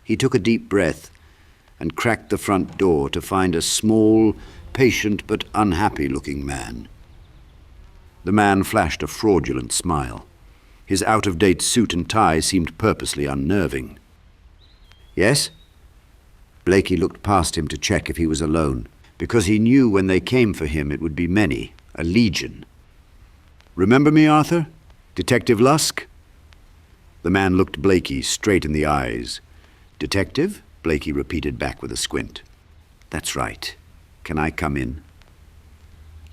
He took a deep breath and cracked the front door to find a small, patient but unhappy-looking man. The man flashed a fraudulent smile. His out-of-date suit and tie seemed purposely unnerving. "Yes?" Blakey looked past him to check if he was alone, because he knew when they came for him it would be many, a legion. "Remember me, Arthur? Detective Lusk?" The man looked Blakey straight in the eyes. "Detective?" Blakey repeated back with a squint. "That's right. Can I come in?"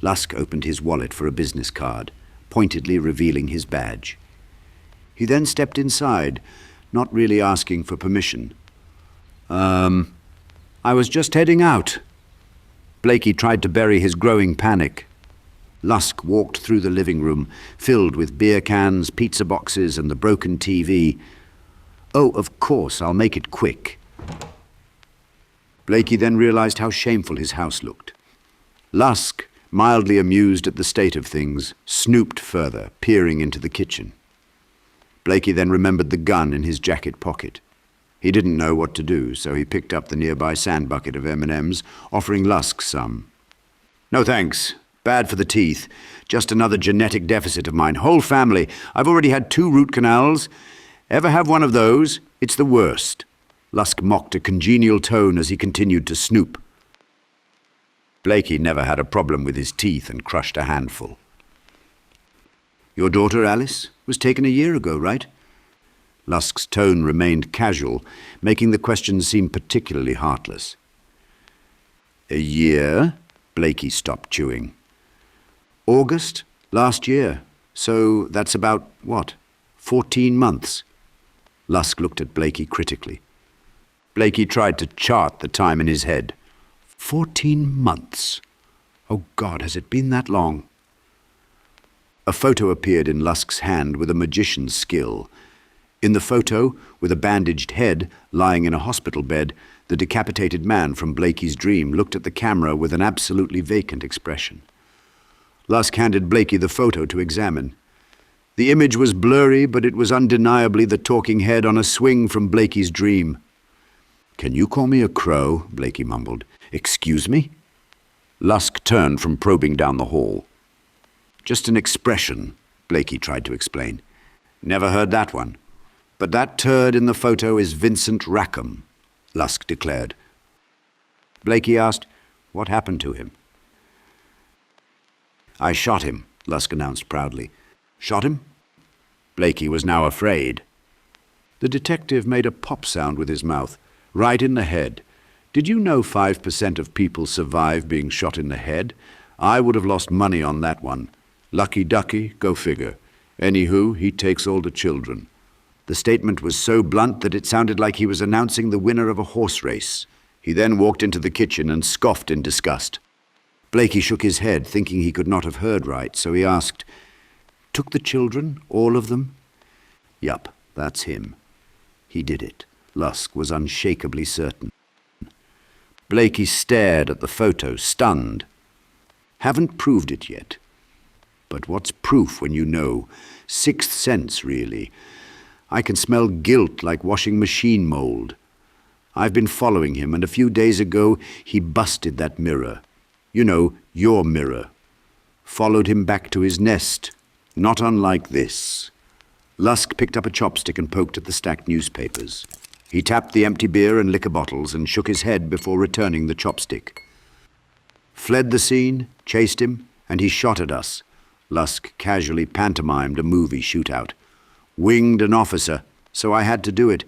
Lusk opened his wallet for a business card, pointedly revealing his badge. He then stepped inside, not really asking for permission. I was just heading out." Blakey tried to bury his growing panic. Lusk walked through the living room, filled with beer cans, pizza boxes, and the broken TV. "Oh, of course, I'll make it quick." Blakey then realized how shameful his house looked. Lusk, mildly amused at the state of things, snooped further, peering into the kitchen. Blakey then remembered the gun in his jacket pocket. He didn't know what to do, so he picked up the nearby sand bucket of M&Ms, offering Lusk some. "No thanks. Bad for the teeth. Just another genetic deficit of mine. Whole family. I've already had 2 root canals. Ever have one of those? It's the worst." Lusk mocked a congenial tone as he continued to snoop. Blakey never had a problem with his teeth and crushed a handful. "Your daughter, Alice, was taken a year ago, right?" Lusk's tone remained casual, making the question seem particularly heartless. "A year?" Blakey stopped chewing. "August last year. So that's about, 14 months? Lusk looked at Blakey critically. Blakey tried to chart the time in his head. 14 months. Oh God, has it been that long? A photo appeared in Lusk's hand with a magician's skill. In the photo, with a bandaged head, lying in a hospital bed, the decapitated man from Blakey's dream looked at the camera with an absolutely vacant expression. Lusk handed Blakey the photo to examine. The image was blurry, but it was undeniably the talking head on a swing from Blakey's dream. "Can you call me a crow?" Blakey mumbled. "Excuse me?" Lusk turned from probing down the hall. "Just an expression," Blakey tried to explain. "Never heard that one. But that turd in the photo is Vincent Rackham," Lusk declared. Blakey asked, "What happened to him?" "I shot him," Lusk announced proudly. "Shot him?" Blakey was now afraid. The detective made a pop sound with his mouth, right in the head. "Did you know 5% of people survive being shot in the head? I would have lost money on that one. Lucky ducky, go figure. Anywho, he takes all the children." The statement was so blunt that it sounded like he was announcing the winner of a horse race. He then walked into the kitchen and scoffed in disgust. Blakey shook his head, thinking he could not have heard right, so he asked, "Took the children, all of them?" "Yup, that's him. He did it." Lusk was unshakably certain. Blakey stared at the photo, stunned. "Haven't proved it yet. But what's proof when you know? Sixth sense, really. I can smell guilt like washing machine mold. I've been following him, and a few days ago he busted that mirror. You know, your mirror. Followed him back to his nest. Not unlike this." Lusk picked up a chopstick and poked at the stacked newspapers. He tapped the empty beer and liquor bottles and shook his head before returning the chopstick. "Fled the scene, chased him, and he shot at us." Lusk casually pantomimed a movie shootout. "Winged an officer, so I had to do it.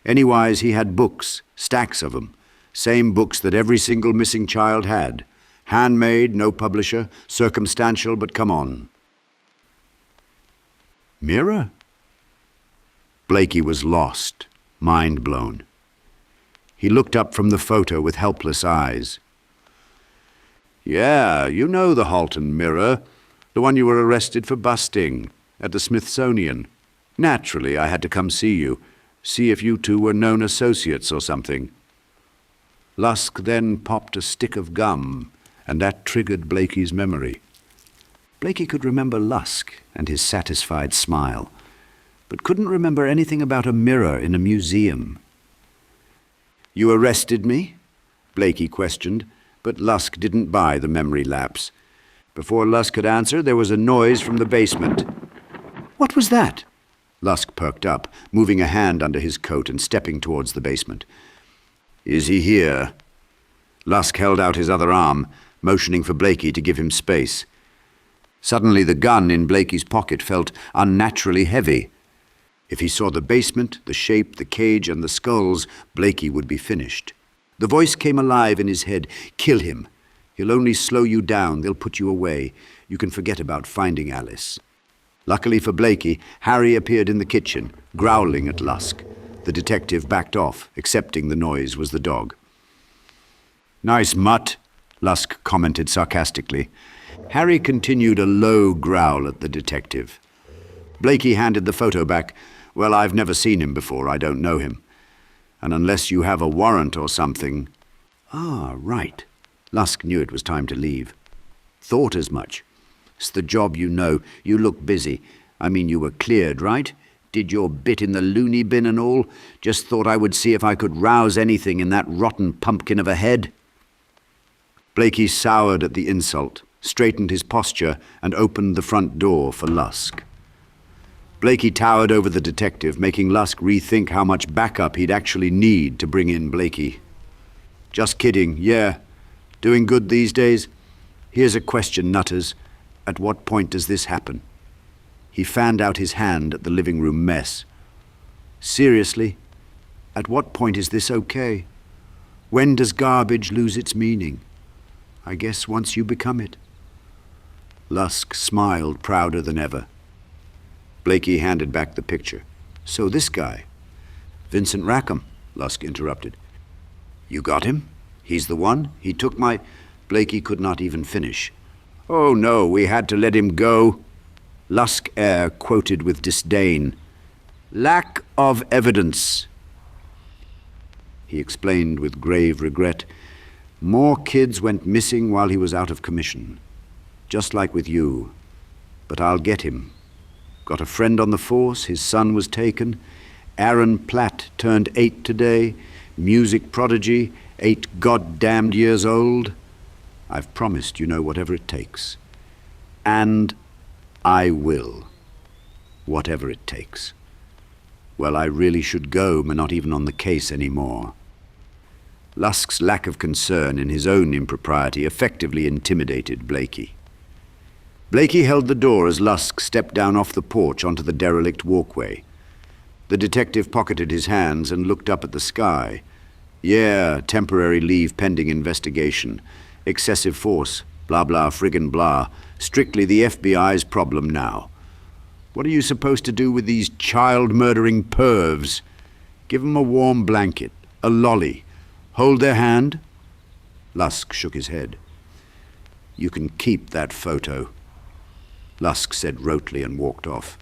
Anywise, he had books, stacks of them. Same books that every single missing child had. Handmade, no publisher, circumstantial, but come on." "Mirror?" Blakey was lost, mind blown. He looked up from the photo with helpless eyes. "Yeah, you know the Halton mirror, the one you were arrested for busting, at the Smithsonian. Naturally, I had to come see you, see if you two were known associates or something." Lusk then popped a stick of gum, and that triggered Blakey's memory. Blakey could remember Lusk and his satisfied smile, but couldn't remember anything about a mirror in a museum. You arrested me? Blakey questioned, but Lusk didn't buy the memory lapse. Before Lusk could answer, there was a noise from the basement. What was that? Lusk perked up, moving a hand under his coat and stepping towards the basement. Is he here? Lusk held out his other arm, motioning for Blakey to give him space. Suddenly the gun in Blakey's pocket felt unnaturally heavy. If he saw the basement, the shape, the cage, and the skulls, Blakey would be finished. The voice came alive in his head. Kill him. He'll only slow you down. They'll put you away. You can forget about finding Alice. Luckily for Blakey, Harry appeared in the kitchen, growling at Lusk. The detective backed off, accepting the noise was the dog. Nice mutt, Lusk commented sarcastically. Harry continued a low growl at the detective. Blakey handed the photo back. Well, I've never seen him before. I don't know him. And unless you have a warrant or something... Ah, right. Lusk knew it was time to leave. Thought as much. It's the job you know. You look busy. I mean, you were cleared, right? Did your bit in the loony bin and all. Just thought I would see if I could rouse anything in that rotten pumpkin of a head. Blakey soured at the insult, straightened his posture, and opened the front door for Lusk. Blakey towered over the detective, making Lusk rethink how much backup he'd actually need to bring in Blakey. Just kidding, yeah. Doing good these days? Here's a question, nutters. At what point does this happen? He fanned out his hand at the living room mess. Seriously? At what point is this okay? When does garbage lose its meaning? I guess once you become it. Lusk smiled prouder than ever. Blakey handed back the picture. So this guy. Vincent Rackham, Lusk interrupted. You got him? He's the one? He took my... Blakey could not even finish. Oh no, we had to let him go. Lusk Air quoted with disdain. Lack of evidence. He explained with grave regret. More kids went missing while he was out of commission. Just like with you. But I'll get him. Got a friend on the force, his son was taken. Aaron Platt turned 8 today. Music prodigy, 8 goddamned years old. I've promised, you know, whatever it takes. And I will. Whatever it takes. Well, I really should go, but not even on the case anymore. Lusk's lack of concern in his own impropriety effectively intimidated Blakey. Blakey held the door as Lusk stepped down off the porch onto the derelict walkway. The detective pocketed his hands and looked up at the sky. Yeah, temporary leave pending investigation. Excessive force, blah blah friggin' blah. Strictly the FBI's problem now. What are you supposed to do with these child-murdering pervs? Give them a warm blanket, a lolly. Hold their hand? Lusk shook his head. You can keep that photo. Lusk said rotely and walked off.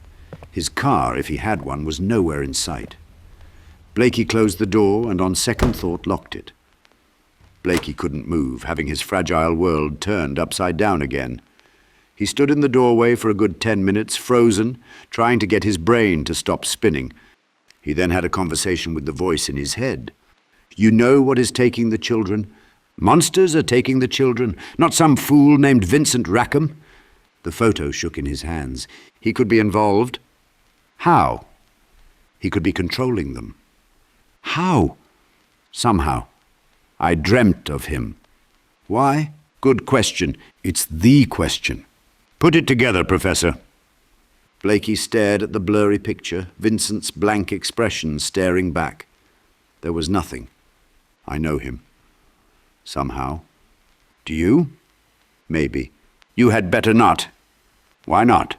His car, if he had one, was nowhere in sight. Blakey closed the door and on second thought locked it. Blakey couldn't move, having his fragile world turned upside down again. He stood in the doorway for a good 10 minutes, frozen, trying to get his brain to stop spinning. He then had a conversation with the voice in his head. You know what is taking the children? Monsters are taking the children, not some fool named Vincent Rackham. The photo shook in his hands. He could be involved. How? He could be controlling them. How? Somehow. I dreamt of him. Why? Good question. It's the question. Put it together, Professor. Blakey stared at the blurry picture, Vincent's blank expression staring back. There was nothing. I know him. Somehow. Do you? Maybe. You had better not. Why not?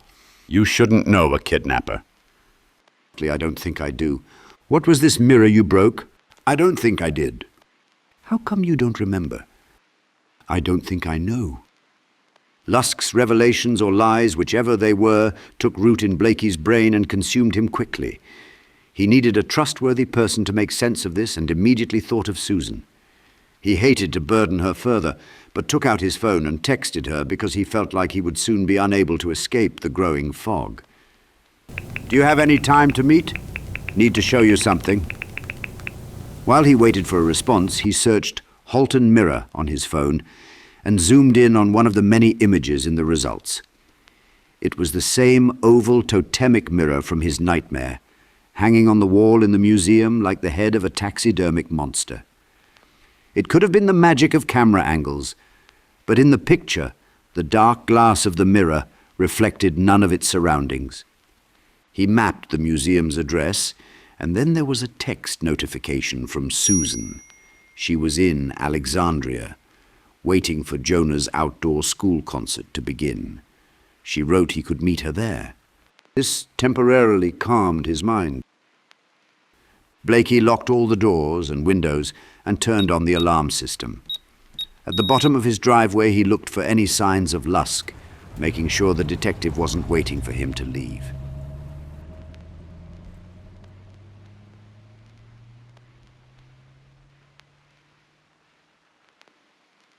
You shouldn't know a kidnapper. I don't think I do. What was this mirror you broke? I don't think I did. How come you don't remember? I don't think I know. Lusk's revelations or lies, whichever they were, took root in Blakey's brain and consumed him quickly. He needed a trustworthy person to make sense of this and immediately thought of Susan. He hated to burden her further, but took out his phone and texted her because he felt like he would soon be unable to escape the growing fog. Do you have any time to meet? Need to show you something. While he waited for a response, he searched Halton Mirror on his phone and zoomed in on one of the many images in the results. It was the same oval totemic mirror from his nightmare, hanging on the wall in the museum like the head of a taxidermic monster. It could have been the magic of camera angles, but in the picture, the dark glass of the mirror reflected none of its surroundings. He mapped the museum's address, and then there was a text notification from Susan. She was in Alexandria, waiting for Jonah's outdoor school concert to begin. She wrote he could meet her there. This temporarily calmed his mind. Blakey locked all the doors and windows and turned on the alarm system. At the bottom of his driveway, he looked for any signs of Lusk, making sure the detective wasn't waiting for him to leave.